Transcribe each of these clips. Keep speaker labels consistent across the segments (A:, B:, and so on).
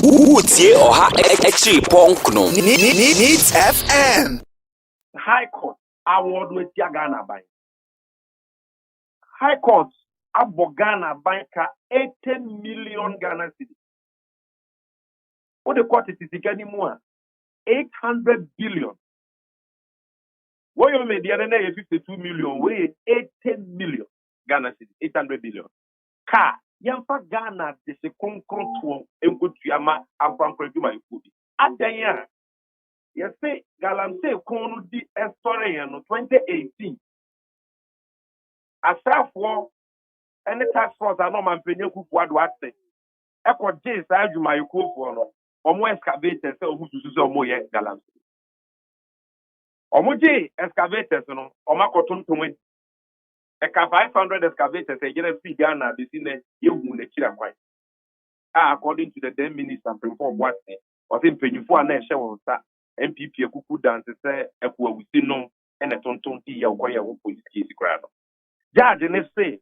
A: Utie oha extra punk no.
B: Needs FM.
C: High Court award with Ghana Bank. High Court abo Ghana Bank 18 million Ghana cedis. What the court is getting more 800 billion. What you made the other day 52 million, we 18 million Ghana cedis, 800 billion. Car Yamfa Ghana de se konkron enkotuyama akwankwaduma ikubi. Adanya you say Galamsey Kono di story no 2018. Asaf for any task force no man penye kufu ado ate. Eko je sa adwuma yekufu no. Omo excavators say omu susu say omo ye Galamsey. Omo je excavators no, omo akotonton eka 500 excavators e gene free Ghana be sine yehu na kira kwan. According to the then minister Prempeh Boateng, o say mpenyufo a na ehye won sa MPP ekuku dance say ekwa wusi no ene tonton di ya ukoye wo police case kra no. Judge ne say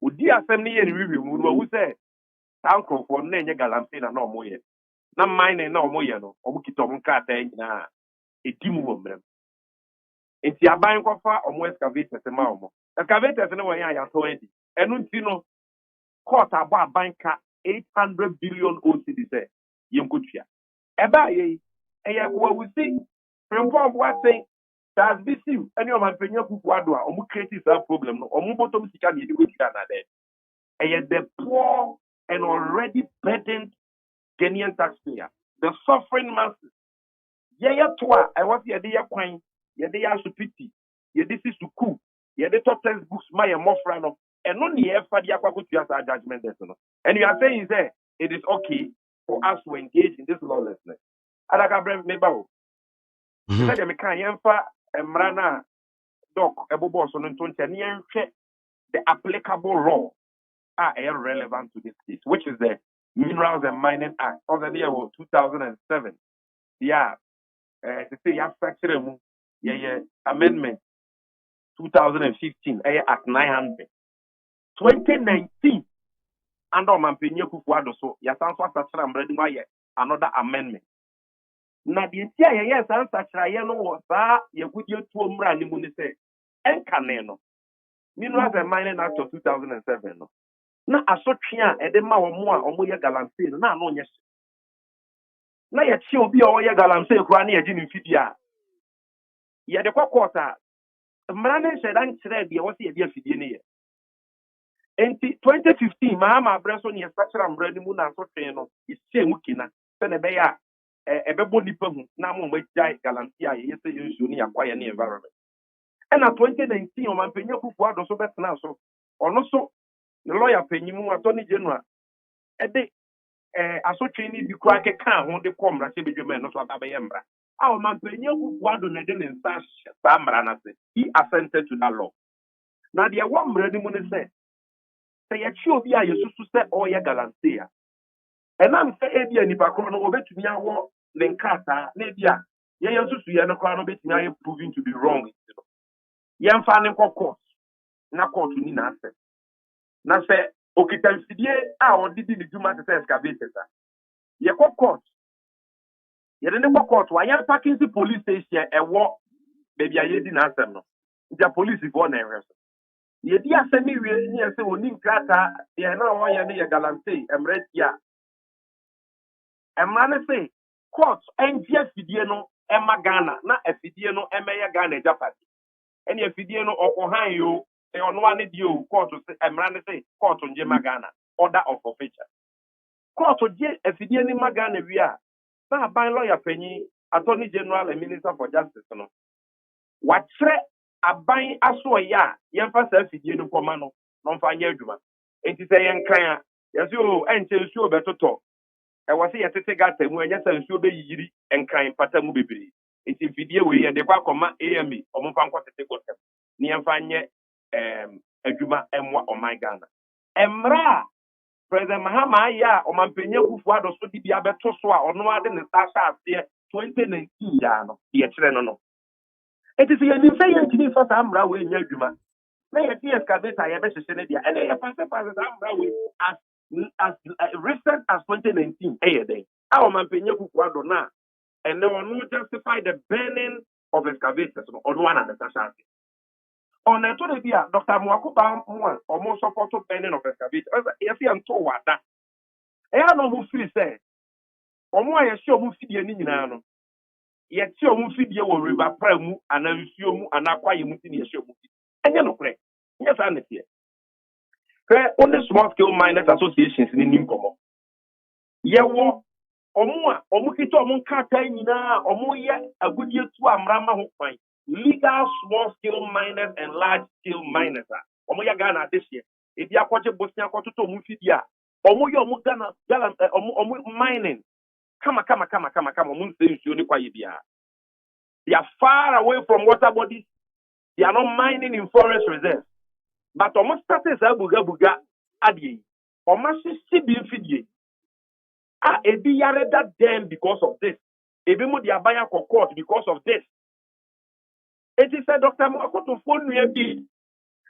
C: odi asem ne ye ne wiwi mu no wu say tankrofo na enye Galamsey na omo ye. Na mine na omo ye no, omo kita omo krata nyina edimu wo mrem. Enti aban kofa omo excavators ma omo. Excavators ne wo yan ya to edi. Enu nti no court abo aban ka 800 billion OCD say yemkotua. Eba ye eye kwa wusi Prempeh Boateng does this you any of my penny kuku ado a omu create that problem no omu bottom sika na yedi wetika na there. Eye the poor and already burdened Ghanaian taxpayer, the suffering masses. Ye toa I want ye de ye kwan, ye de ya supiti, ye de si suku, ye de top textbooks my mofra no and no ye fa de akwakotua sa judgment there no. And you are saying say it is okay for us to engage in this lawlessness. Adaka brem meba said the mekan yemfa emrana doc ebobo so no ntontia ne yenhwe the applicable law are relevant to this case, which is the Minerals and Mining Act of the year 2007. Yeah, to say ya factory mu yeah amendment 2015 Act 900 2019 and on Mampenye Kufuado so ya sanso asatra mbredi wa another amendment. Na the tia ye san sachra ye no wo sa ye gudie tuo mra ni mu ni se enkane no Minerals and Mining Act of 2007 no na asotwe a ede ma wo mo a omo ye Galamsey no na no nye na ye chi obi a wo ye Galamsey kura na ye gi ni mfidi a ye de kwakota mra ne shedan kire de wo se ye de afidie ne ye enti 2015 ma breso ne structure mra ni mu na asotwe no ise mu kina se ne be ya ebebo nipa hu na mo jai Galamsey a ye se yensu ni yakwaye ne environment and na 2019 o Mampenye Kufuado so betena so ono so the lawyer penyimu attorney general ede asotwe ni bi kwa keka ho de komra se bedwema no so abaye mbra a o Mampenye Kufuado na de nsa sa mra na se he assented to that law na de wa mra ni mu ne se ye chi obi a yesusu se o ye Galamsey a enam se ebi anipa kro no obetumi awo ne nkata na ebi a ye yesusu ye no kra no betumi aye proving to be wrong ye mfa ne court na court ni na ase na se okitamfidie a odidi ni dwuma se excavators a ye court ye de ne court wa ye Parkinson police station ewo baby aye di na asem no nja police go na ehwe so ye di asem wie ni se oni nkrata ye na wo ye ne ye Galamsey emretia emma ne se court enje fidie no ema Ghana na afidie no emeye Ghana japati eni afidie no okohan yo e ono ane di o court se emra ne se court nje Ghana order of forfeiture court je afidie ni Ghana wi a na ban lawyer panyi attorney general and minister for justice no watre aban aso ya yemfa sa afidie no koma no no mfa nya adwuma enti se yenkan a yesi o enche nsuo betoto e wase yetete gata mu enya sa nsuo be yiri enkan pata mu bebere enti fidie we ye de kwa koma AMA omfa nkotete gotem ni yemfa nye adwuma emwa oman Ghana emra President Mahama ya o Mampenye Kufuado so di bia beto so a ono ade ne sasa ase 2019 ya no ye kire no eti se ye ni se ye ntini so sa amra we nya adwuma na ye ti excavator ye be hye ne dia ene ye passe sa amra we as as recent as 2019, our man Penya Kukwado na, and they will not justify the burning of excavators on one and the Tasha. On a to the Dr. Mwakuba one or more support to burning of excavators. If you am told what that, I know who feel say, or more I show who feed any nano. Yet your movie will river premu and assume and acquire you in your show. And you're not correct. Yes, I'm here. Only small scale miners associations in Nimcomo. Yawo, Omua, Omukito Munkata, Omuya, a good year to Amrama Hopine. Legal small scale miners and large scale miners. Omuya Ghana this year. If you are watching Bosnia Koto Mufidia, Omuya Mugana, mining. Come, they are far away from water bodies. They are not mining in forest reserves. But almost started buga adi. Almost see fidye. Ebi yare that them because of this. Ebi mo dia baya court because of this. It is a Dr. Mwakoto phone me bi.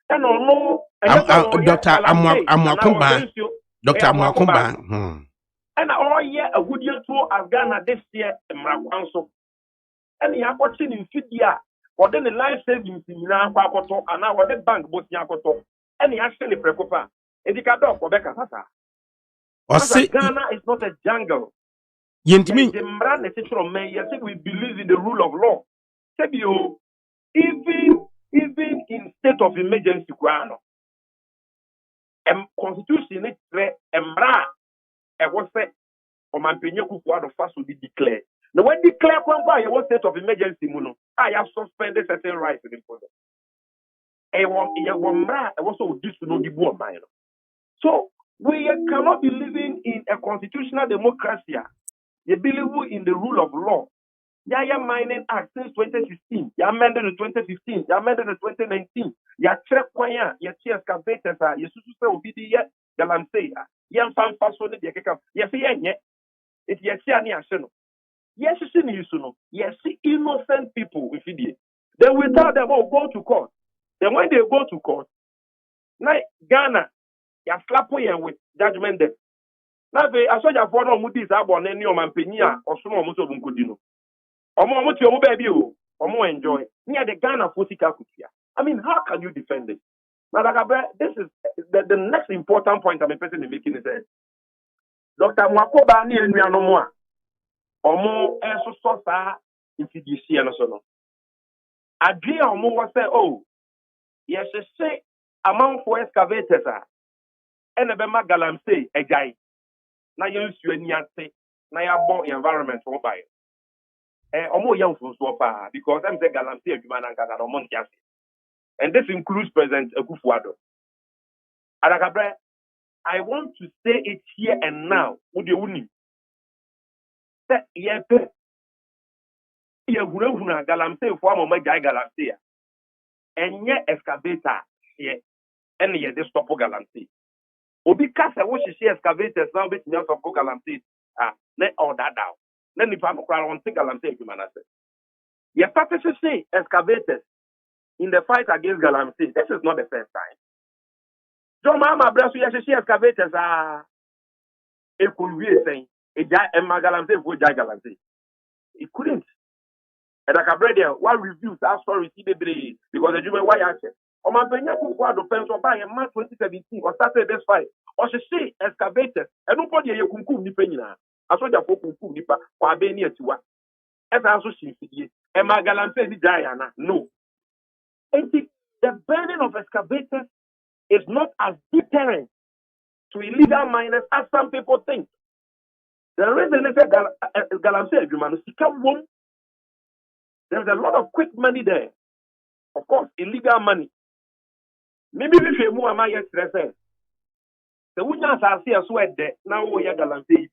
C: And no
D: Dr. Amwakumba. Dr. Amwakumba.
C: And all year a good year to Ghana this year Mrakwanso. And you are watching in Fidia, or then the life savings in Napakoto, and now the bank both Yakoto, and he actually precopa. And the Cador Quebec Ghana is not a jungle.
D: Yentimi,
C: the Mran essential mayor said we believe in the rule of law. Said you even in state of emergency, constitution is Mra. I was said, or my Penya Kukwado first will be declared. Now, when declare Kwamba, I was state of emergency, I have suspended certain rights in the process. I also this to know the board. So, we cannot be living in a constitutional democracy. You believe in the rule of law. Yaya Mining Act since 2016. You amended in 2015. You amended in 2019. You check kwanya. You check excavators. You susu obidi ye galamsey. You fan faso ne diakeka. You see yenye. It you see ani aseno. Yes, you see ni Yes, see innocent people with it. Then we tell them, oh, go to court. Then when they go to court, now Ghana, you slap with judgment them. Now I saw your phone on Moody's abon any of my penia or some of Muso Bunkudino. Omo your baby, Omo enjoy. Near the Ghana Fusika Kutia. I mean, how can you defend it? Now, this is the next important point I'm interested in making is that Dr. Mwakoba ni no more. Omo enso sosa infidisi and so no. Agree omo was say, oh, yes, say amount for excavators and a bema galamsey a guy. Na yen suani ase na ya bon environment for buy. Omo young from Swapa because I'm saying galamsey adwuma na nka na omo ntiase. And this includes President Akufo-Addo. Adakabre, I want to say it here and now. Would you win? That yepe yehuna galamsey for mo guy galamsey. Enye excavator here and ye de stop galamsey. Obi kasa wo hihye excavators now bet me of galamsey let all that down. Let me find on galamsey adwuma na say. Ye started to say excavators in the fight against galamsey. This is not the first time. John Mama Brasu Yashi excavators it could be saying a galamsey for galamsey. It couldn't. And like a brother, one reviews our story because the Juma why I said, "Oh my Penya Kukwado pencil by a March 2017 or started this fight." Or she say excavators and nobody you kunku ni penina. I saw your kunku nipa kwa beni etiwa. As also she said, and my galamsey di Diana. No. The burning of excavators is not as deterrent to illegal miners as some people think. The reason is that galamsey there's a lot of quick money there. Of course, illegal money. Maybe if you move my yesterday, the witness are see a sweat there. Now we are galamsey.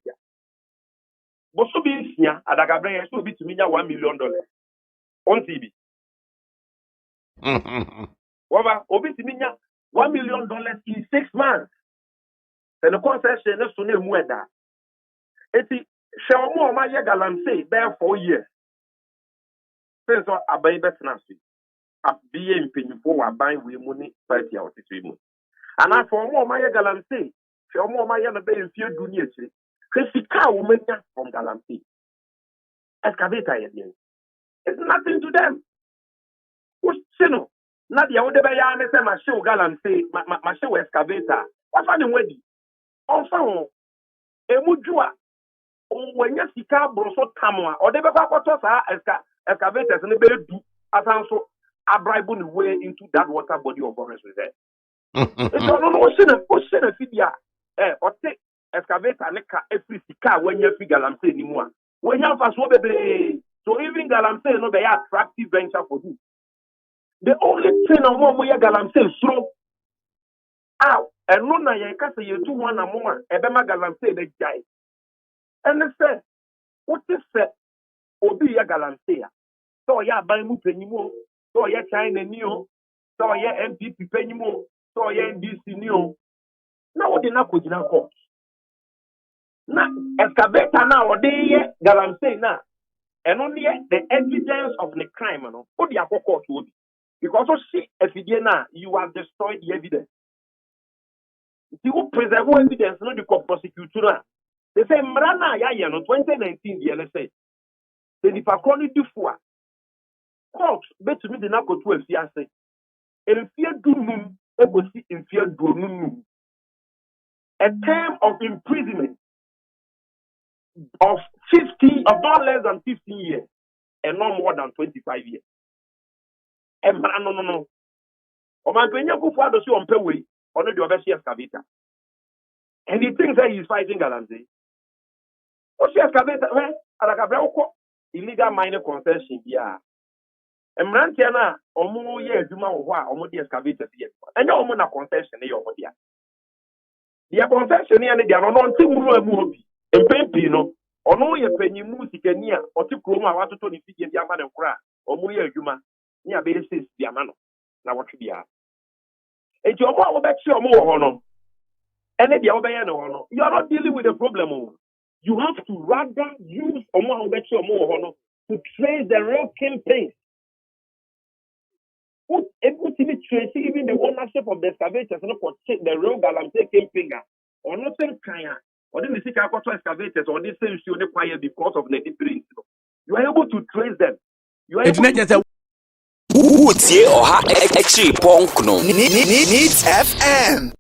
C: But so be here at Agabre, so be to me $1 million on TV. Over Obitiminya $1 million in 6 months. And the concession is to name weather. It's Shamu Maya Galamsey there 4 years. Since I buy better nancy. I be in paying for I buy with money 30 hours. And I for more Maya Galamsey hwɛ ɔmo ɔmo ayɛ no bɛyɛ mfie du ne akyire hwɛ sika a wɔmanya from galamsey excavator yɛ deɛ it's nothing to them wosi no na deɛ wode bɛyɛ ne sɛ mahyew galamsey mahyew excavator wafa ne ho adi ɔmfa ho emu dwu a wɔnya sika aboro so tam a ɔde bɛkɔ akɔtɔ saa excavators no bɛdu asan so abribe ne way into that water body of forest reserve. Nso no wosi na fidi a ɔte excavator ne ka efiri sika a wɔnya fi galamsey ni mu a wɔnya mfa so bebree so even galamsey no be attractive venture for you. The only thing on what we are galamsey slow out and no na yɛn kasa yɛ tu ho na mo a ɛbɛma galamsey na gyae ɛne sɛ wote sɛ obi yɛ galamsey a sɛ ɔyɛ aban mu panyin o sɛ ɔyɛ China ni o sɛ ɔyɛ MPP panyin o sɛ ɔyɛ NDC ni o na wode na kɔgyina court na excavator na ɔde yɛ galamsey na ɛno ne yɛ the evidence of the crime no wode akɔ court obi because so see efidie na you have destroyed the evidence. If you preserve evidence no the prosecute na they say mrana ya no 2019 the LSA the nipa kroni difo court betumi de na kotu afiase emfie dunum egosi emfie dunum a term of imprisonment of 50 of not less than 15 years and no more than 25 years. No. Omanpenya kufu ado si ompewe ono de obesi excavator. And he thinks that he is fighting galamsey. What's the excavator? Well, alakabra uko illegal mining concession here. Emrantia na omo ye adwuma wo ho a omo de excavator bi. Enya omo na concession ye omo dia. Dia concession ye ne dia no nti muru amu obi. Empempi no ono ye panyimu sikani a oti krom a watoto ne fidie bi ama ne nkora omo ye adwuma ni abere says bi ama no na wotwe bia. Enti omo a wo be chi omo wo ho no ene dia wo be ye no no you are not dealing with the problem. You have to rather use omo a wo be chi omo wo ho no to trace the real kingpins. Who able to trace even the ownership of the excavators no for check the real galamsey kingpin or not same kind or then the sika akwato excavators or this same issue ne kwaya because of the difference. You are able to trace them. You are able to
A: Woodsie or ha extreme punk no.
B: Needs FM.